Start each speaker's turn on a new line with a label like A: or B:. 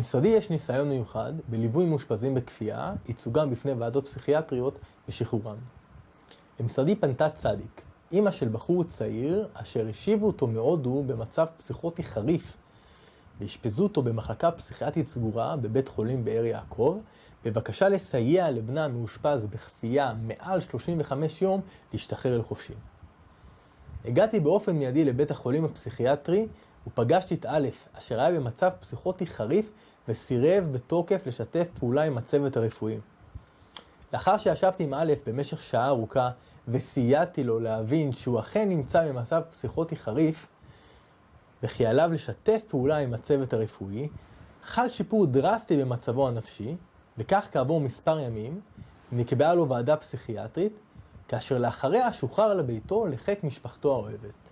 A: במשרדי יש ניסיון מיוחד בליווי מאושפזים בכפייה, ייצוגם בפני ועדות פסיכיאטריות ושחרורם. במשרדי פנתה צדיק, אמא של בחור צעיר אשר השיבו אותו מהודו במצב פסיכוטי חריף, והשפזו אותו במחלקה פסיכיאטרית סגורה בבית חולים באר יעקב, בבקשה לסייע לבנה מאושפז בכפייה מעל 35 יום להשתחרר לחופשי. הגעתי באופן מיידי לבית החולים הפסיכיאטרי ופגשתי את א', אשר היה במצב פסיכוטי חריף וסירב בתוקף לשתף פעולה עם הצוות הרפואי. לאחר שישבתי עם א' במשך שעה ארוכה וסייעתי לו להבין שהוא אכן נמצא במצב פסיכוטי חריף וכי עליו לשתף פעולה עם הצוות הרפואי, חל שיפור דרסטי במצבו הנפשי, וכך כעבור מספר ימים נקבעה לו ועדה פסיכיאטרית, כאשר לאחריה שוחרר לביתו לחיק משפחתו האוהבת.